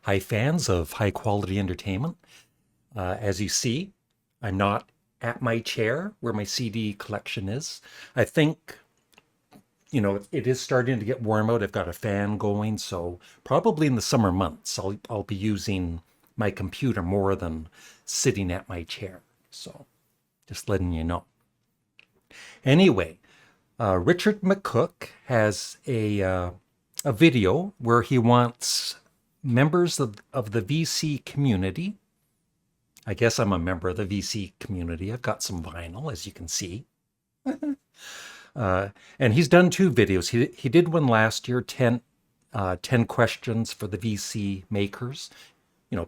Hi, fans of high quality entertainment. As you see, I'm not at my chair where my CD collection is. I think, it is starting to get warm out. I've got a fan going, so probably in the summer months, I'll be using my computer more than sitting at my chair. So just letting you know. Anyway, Richard McCook has a video where he wants members of the VC community. I guess I'm a member of the VC community. I've got some vinyl, as you can see. And he's done two videos. He did one last year, 10 questions for the VC makers,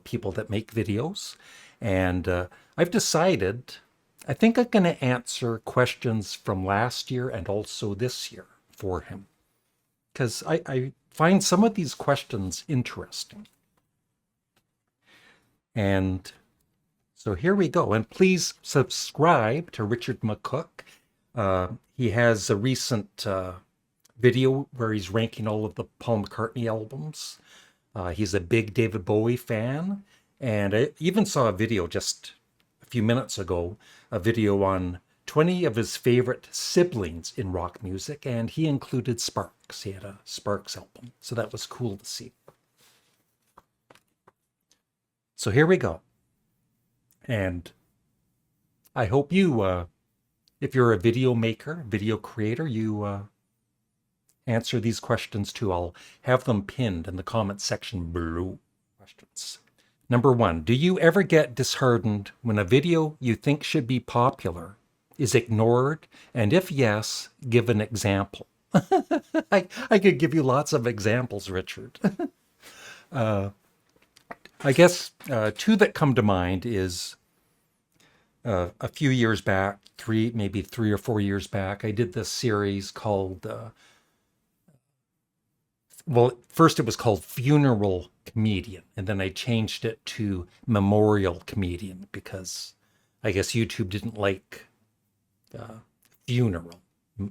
people that make videos. And I've decided, I think I'm going to answer questions from last year and also this year for him. Because I find some of these questions interesting. And so here we go. And please subscribe to Richard McCook. He has a recent video where he's ranking all of the Paul McCartney albums. He's a big David Bowie fan. And I even saw a video just a few minutes ago, a video on 20 of his favorite siblings in rock music. And he included Sparks. He had a Sparks album. So that was cool to see. So here we go. And I hope you, if you're a video maker, video creator, you answer these questions too. I'll have them pinned in the comment section below. Questions. Number 1, do you ever get disheartened when a video you think should be popular is ignored? And if yes, give an example. I could give you lots of examples, Richard. I guess two that come to mind is a few years back, maybe 3 or 4 years back, I did this series called, first it was called Funeral Comedian, and then I changed it to Memorial Comedian because I guess YouTube didn't like funeral.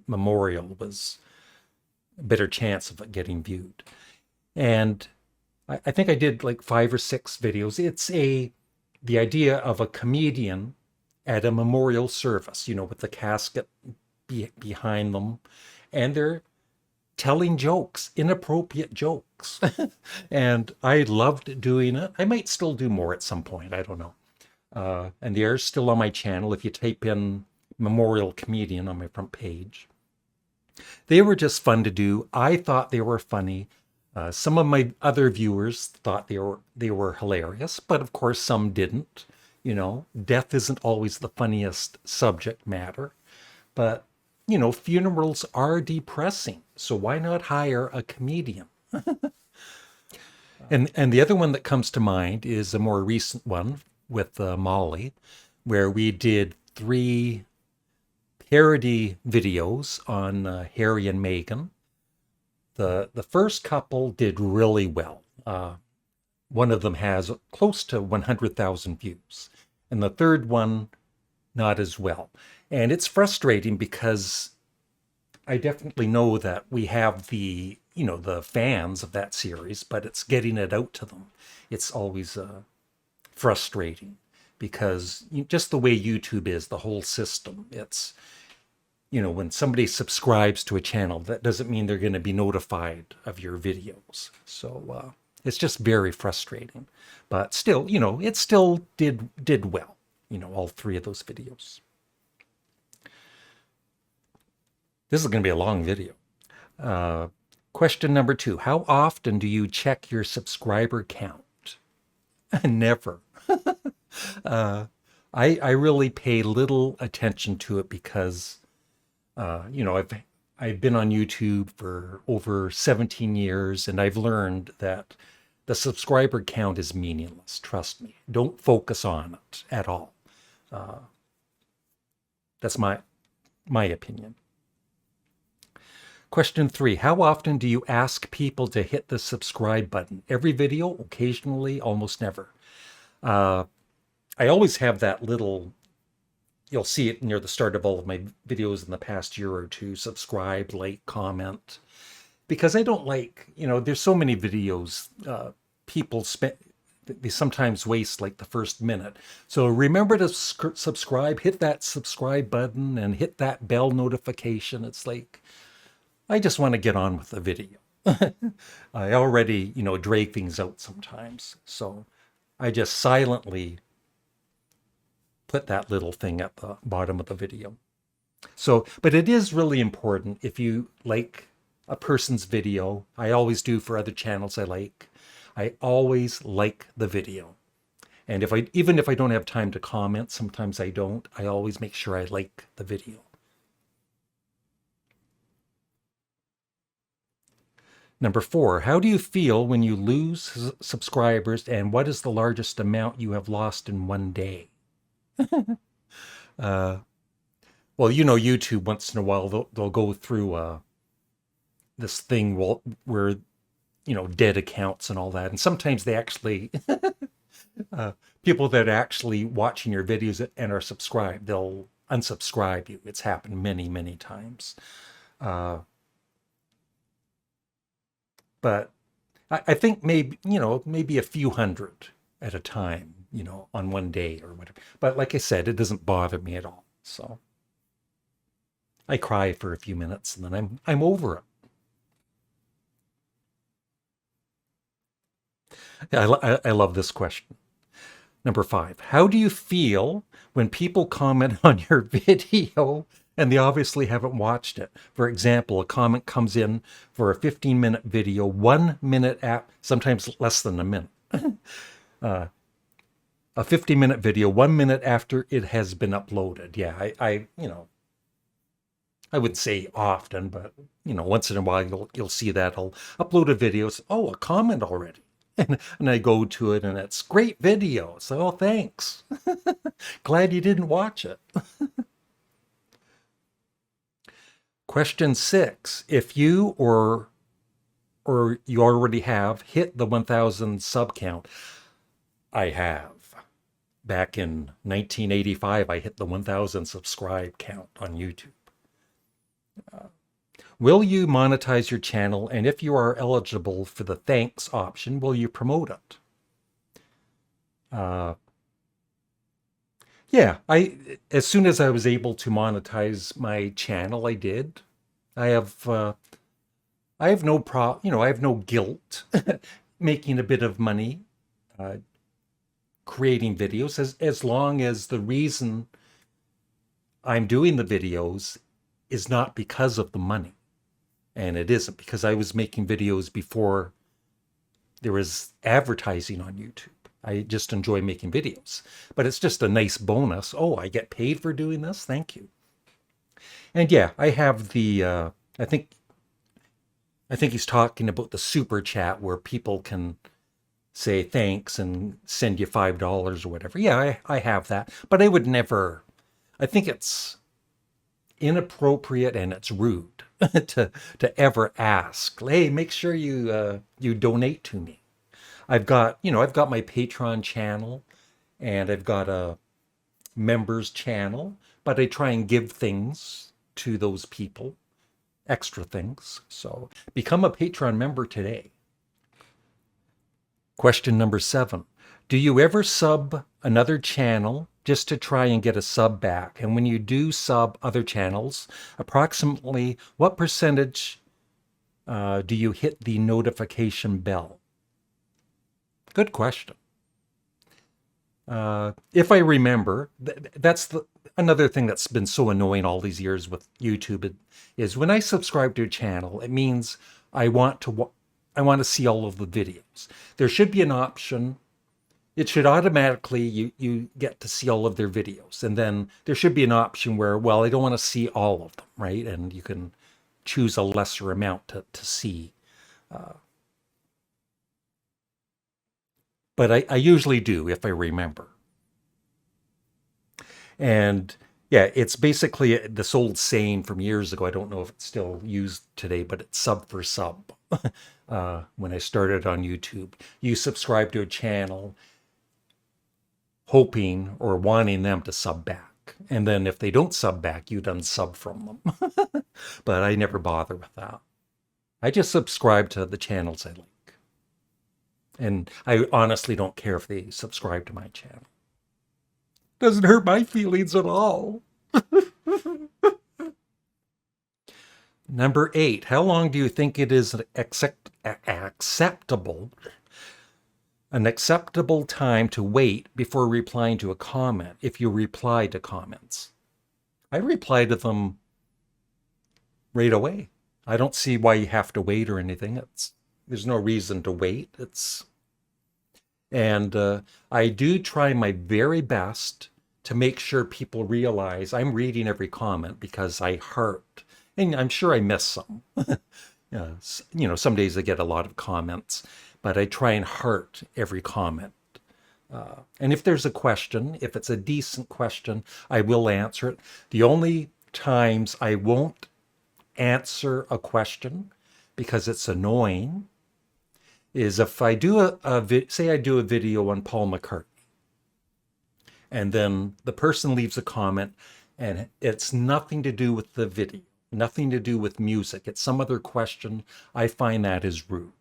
Memorial was a better chance of it getting viewed. And I think I did like 5 or 6 videos. It's the idea of a comedian at a memorial service, with the casket behind them, and they're telling jokes, inappropriate jokes. And I loved doing it. I might still do more at some point. I don't know. And they're still on my channel. If you type in Memorial Comedian on my front page, they were just fun to do. I thought they were funny. Some of my other viewers thought they were hilarious, but of course some didn't. Death isn't always the funniest subject matter, but funerals are depressing. So why not hire a comedian? And the other one that comes to mind is a more recent one with Molly, where we did 3 parody videos on Harry and Meghan. The first couple did really well. One of them has close to 100,000 views, and the third one not as well. And it's frustrating because I definitely know that we have the fans of that series, but it's getting it out to them. It's always frustrating because just the way YouTube is, the whole system, it's when somebody subscribes to a channel, that doesn't mean they're going to be notified of your videos. So it's just very frustrating. But still, it still did well, all 3 of those videos. This is going to be a long video. Question number 2, how often do you check your subscriber count? Never. I really pay little attention to it because I've been on YouTube for over 17 years, and I've learned that the subscriber count is meaningless. Trust me. Don't focus on it at all. That's my opinion. Question 3, how often do you ask people to hit the subscribe button? Every video? Occasionally? Almost never. I always have that little, you'll see it near the start of all of my videos in the past year or two, subscribe, like, comment, because I don't like, there's so many videos people spend, they sometimes waste like the first minute. So remember to subscribe, hit that subscribe button and hit that bell notification. It's like, I just want to get on with the video. I already, drag things out sometimes. So I just silently put that little thing at the bottom of the video. So, but it is really important if you like a person's video. I always do for other channels I always like the video. And even if I don't have time to comment, sometimes I don't, I always make sure I like the video. Number 4, how do you feel when you lose subscribers, and what is the largest amount you have lost in one day? Well, YouTube, once in a while, they'll go through this thing where, dead accounts and all that. And sometimes they actually, people that are actually watching your videos and are subscribed, they'll unsubscribe you. It's happened many, many times. But I think maybe a few hundred at a time, on one day or whatever. But like I said, it doesn't bother me at all. So I cry for a few minutes and then I'm over it. I love this question. Number 5, how do you feel when people comment on your video and they obviously haven't watched it? For example, a comment comes in for a 15-minute video, 1 minute sometimes less than a minute. A 50-minute video, 1 minute after it has been uploaded. Yeah, I would say often, but once in a while you'll see that I'll upload a video. Oh, a comment already. And I go to it and it's great video. So, oh, thanks. Glad you didn't watch it. Question 6. If you or you already have hit the 1,000 sub count, I have. Back in 1985, I hit the 1,000 subscribe count on YouTube. Will you monetize your channel? And if you are eligible for the thanks option, will you promote it? Yeah, as soon as I was able to monetize my channel, I did. I have no I have no guilt making a bit of money, creating videos, as long as the reason I'm doing the videos is not because of the money. And it isn't, because I was making videos before there was advertising on YouTube. I just enjoy making videos. But it's just a nice bonus. Oh, I get paid for doing this? Thank you. And yeah, I have the, I think he's talking about the super chat where people can say thanks and send you $5 or whatever. Yeah, I have that. But I would never, I think it's inappropriate and it's rude to ever ask, hey, make sure you donate to me. I've got my Patreon channel and I've got a members channel, but I try and give things to those people, extra things. So become a Patreon member today. Question number 7. Do you ever sub another channel just to try and get a sub back? And when you do sub other channels, approximately what percentage do you hit the notification bell? Good question. If I remember, that's another thing that's been so annoying all these years with YouTube is when I subscribe to a channel, it means I want to see all of the videos. There should be an option. It should automatically, you get to see all of their videos. And then there should be an option where, well, I don't want to see all of them, right? And you can choose a lesser amount to see. But I usually do if I remember. And yeah, it's basically this old saying from years ago. I don't know if it's still used today, but it's sub for sub. When I started on YouTube, you subscribe to a channel hoping or wanting them to sub back. And then if they don't sub back, you'd unsub from them. But I never bother with that. I just subscribe to the channels I like. And I honestly don't care if they subscribe to my channel. Doesn't hurt my feelings at all. Number 8, how long do you think it is an acceptable time to wait before replying to a comment if you reply to comments? I reply to them right away. I don't see why you have to wait or anything. There's no reason to wait. I do try my very best to make sure people realize I'm reading every comment because I heart, and I'm sure I miss some. Some days I get a lot of comments, but I try and heart every comment. And if there's a question, if it's a decent question, I will answer it. The only times I won't answer a question because it's annoying is if I do say I do a video on Paul McCartney, and then the person leaves a comment and it's nothing to do with the video, nothing to do with music, it's some other question, I find that is rude.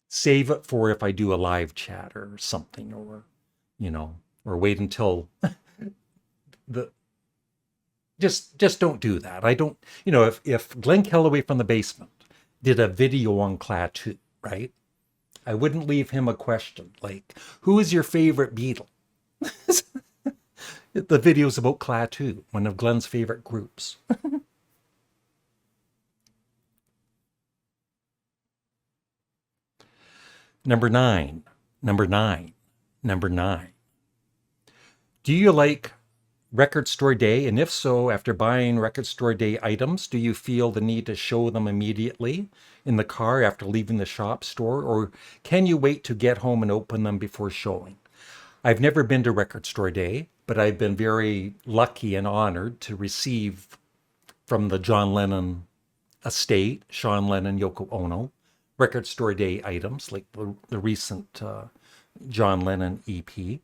Save it for if I do a live chat or something, or wait until just don't do that. I don't, if Glenn Kellaway from the Basement did a video on Klaatu, right? I wouldn't leave him a question like, who is your favorite Beatle? The video's about Klaatu, one of Glenn's favorite groups. Number nine. Do you like Record Store Day? And if so, after buying Record Store Day items, do you feel the need to show them immediately in the car after leaving the shop store? Or can you wait to get home and open them before showing? I've never been to Record Store Day, but I've been very lucky and honored to receive from the John Lennon estate, Sean Lennon, Yoko Ono, Record Store Day items like the recent John Lennon EP.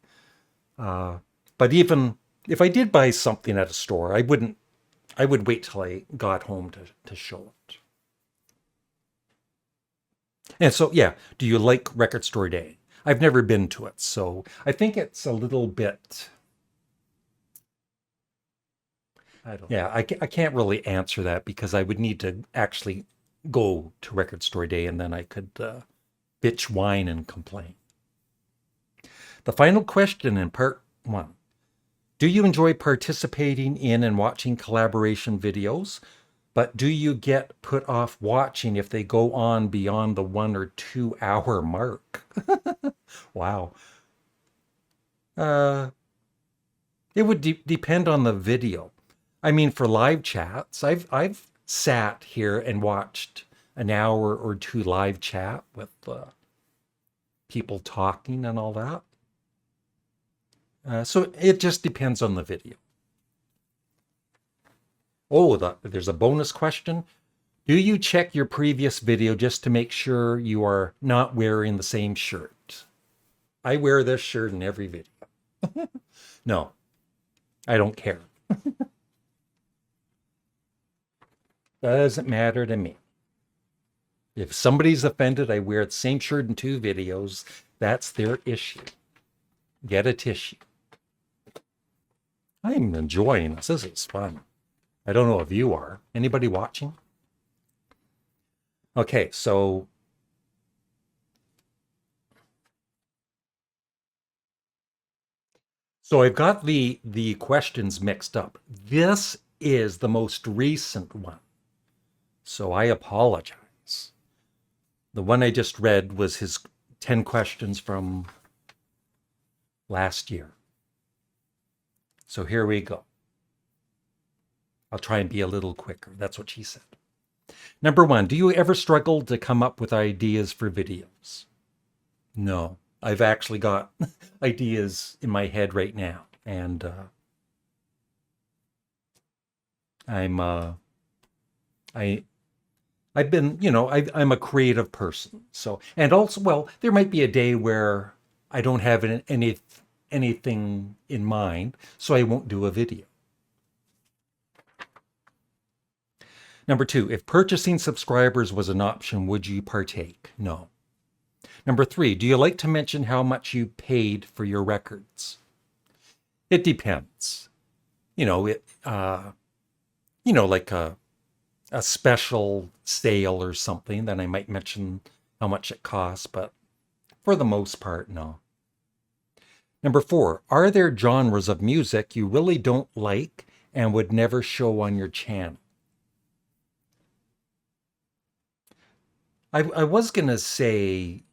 But even if I did buy something at a store, I would wait till I got home to show it. And so, yeah, do you like Record Store Day? I've never been to it, so I think it's a little bit, I can't really answer that because I would need to actually go to Record Store Day and then I could bitch, whine, and complain. The final question in part 1. Do you enjoy participating in and watching collaboration videos? But do you get put off watching if they go on beyond the 1 or 2 hour mark? Wow. It would depend on the video. I mean, for live chats, I've sat here and watched an hour or 2 live chat with people talking and all that. So it just depends on the video. Oh, there's a bonus question. Do you check your previous video just to make sure you are not wearing the same shirt? I wear this shirt in every video. No, I don't care. Doesn't matter to me. If somebody's offended, I wear the same shirt in 2 videos. That's their issue. Get a tissue. I'm enjoying this. This is fun. I don't know if you are. Anybody watching? Okay, so I've got the questions mixed up. This is the most recent one. So I apologize. The one I just read was his 10 questions from last year. So here we go. I'll try and be a little quicker. That's what she said. Number 1, do you ever struggle to come up with ideas for videos? No, I've actually got ideas in my head right now. And I've been, I'm a creative person. So, and also, well, there might be a day where I don't have anything in mind, so I won't do a video. Number 2, if purchasing subscribers was an option, would you partake? No. Number 3, do you like to mention how much you paid for your records? It depends. You know, like a special sale or something, then I might mention how much it costs, but for the most part, no. Number 4, are there genres of music you really don't like and would never show on your channel? I was gonna say,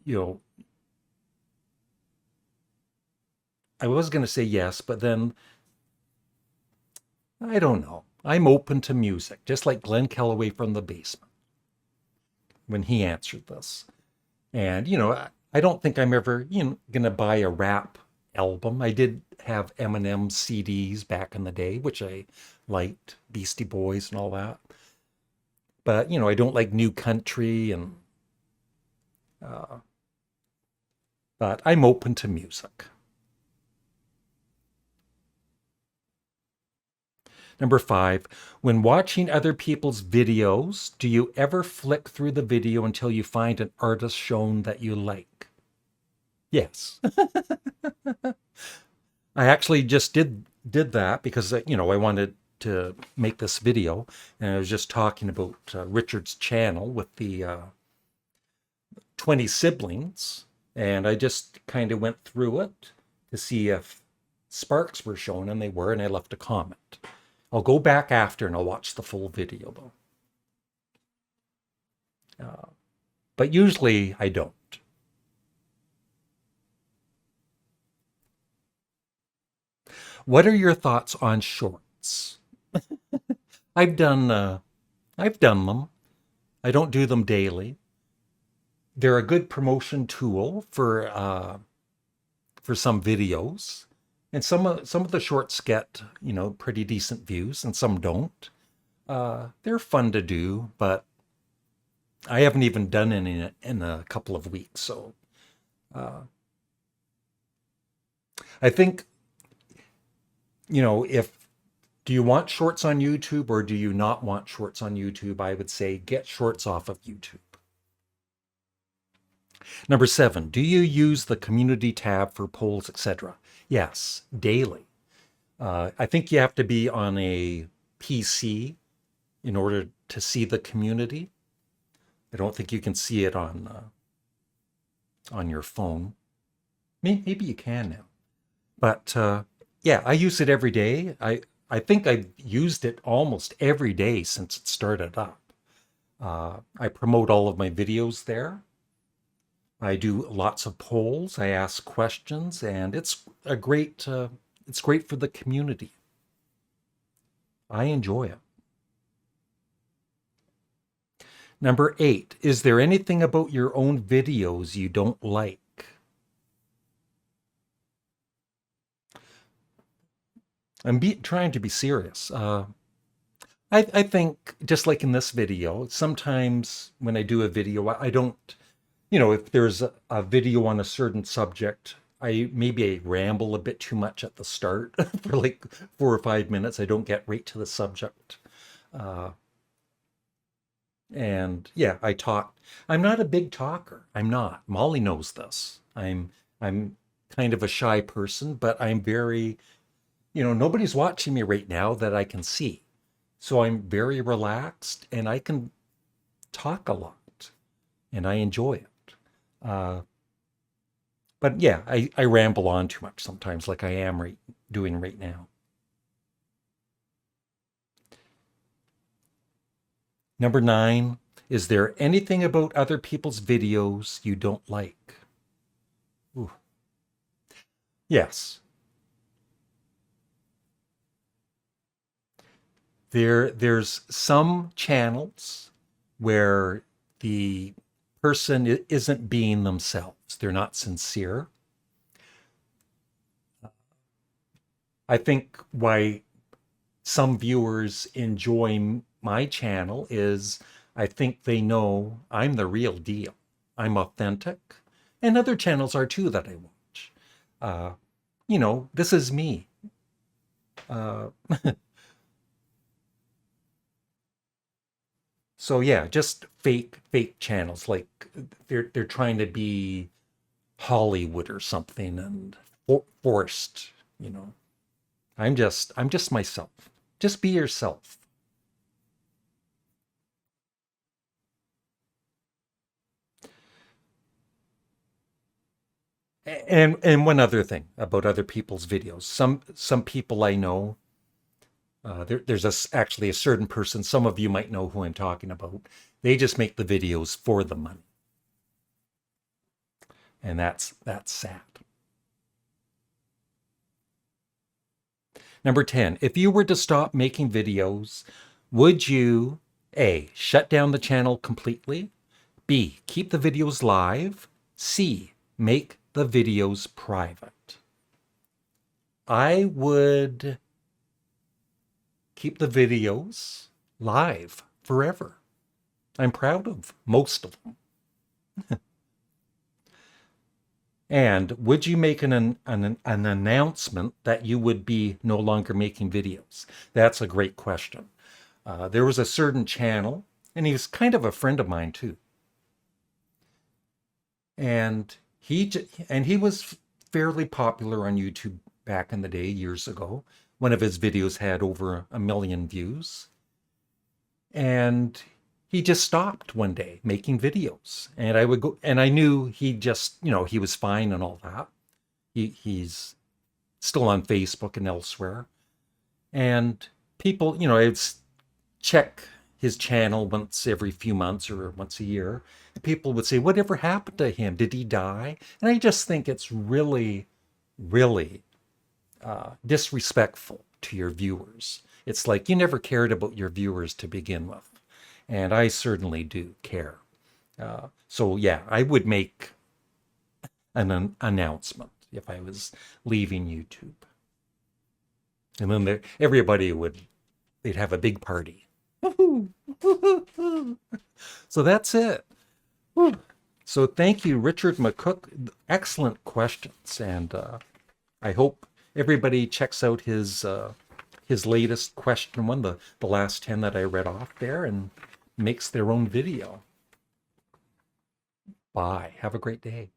I was gonna say yes, but then I don't know. I'm open to music, just like Glenn Kellaway from the Basement when he answered this. And I don't think I'm ever gonna buy a rap album. I did have Eminem CDs back in the day, which I liked, Beastie Boys and all that. But I don't like new country, and uh, but I'm open to music. Number 5, when watching other people's videos, do you ever flick through the video until you find an artist shown that you like? Yes. I actually just did that because I wanted to make this video, and I was just talking about Richard's channel with the 20 siblings, and I just kind of went through it to see if sparks were shown, and they were, and I left a comment. I'll go back after and I'll watch the full video though. But usually I don't. What are your thoughts on shorts? I've done I've done them. I don't do them daily. They're a good promotion tool for some videos. And some of the shorts get, pretty decent views and some don't. They're fun to do, but I haven't even done any in a couple of weeks. So uh, I think, if do you want shorts on YouTube or do you not want shorts on YouTube? I would say get shorts off of YouTube. Number 7, do you use the community tab for polls, etc.? Yes, daily. I think you have to be on a PC in order to see the community. I don't think you can see it on your phone. Maybe you can now, but yeah, I use it every day. I think I've used it almost every day since it started up. I promote all of my videos there. I do lots of polls. I ask questions, and it's great for the community. I enjoy it. Number 8, is there anything about your own videos you don't like? Trying to be serious. I think just like in this video, sometimes when I do a video, I don't, if there's a video on a certain subject, I ramble a bit too much at the start for like 4 or 5 minutes. I don't get right to the subject. Uh, and yeah, I talk. I'm not a big talker. I'm not. Molly knows this. I'm kind of a shy person, but I'm very, nobody's watching me right now that I can see. So I'm very relaxed and I can talk a lot and I enjoy it. Uh, but yeah, I ramble on too much sometimes, like I am doing right now. Number 9, is there anything about other people's videos you don't like? Ooh. Yes. There's some channels where the person isn't being themselves. They're not sincere. I think why some viewers enjoy my channel is I think they know I'm the real deal. I'm authentic. And other channels are too that I watch. Uh, this is me. Uh, So yeah, just fake channels like they're trying to be Hollywood or something and forced, you know. I'm just myself. Just be yourself. And one other thing about other people's videos. Some people I know, there's actually a certain person. Some of you might know who I'm talking about. They just make the videos for the money, and that's sad. Number 10, if you were to stop making videos, would you A, shut down the channel completely? B, keep the videos live? C, make the videos private? I would keep the videos live forever. I'm proud of most of them. And would you make an announcement that you would be no longer making videos? That's a great question. There was a certain channel, and he was kind of a friend of mine too. And he was fairly popular on YouTube back in the day, years ago. One of his videos had over 1 million views. And he just stopped one day making videos. And I would go, and I knew he just, he was fine and all that. He's still on Facebook and elsewhere. And people, I'd check his channel once every few months or once a year. And people would say, whatever happened to him? Did he die? And I just think it's really, really disrespectful to your viewers. It's like you never cared about your viewers to begin with. And I certainly do care. So yeah, I would make an announcement if I was leaving YouTube. And then everybody they'd have a big party. So that's it. So thank you, Richard McCook. Excellent questions. And I hope everybody checks out his latest question one, the last 10 that I read off there, and makes their own video. Bye. Have a great day.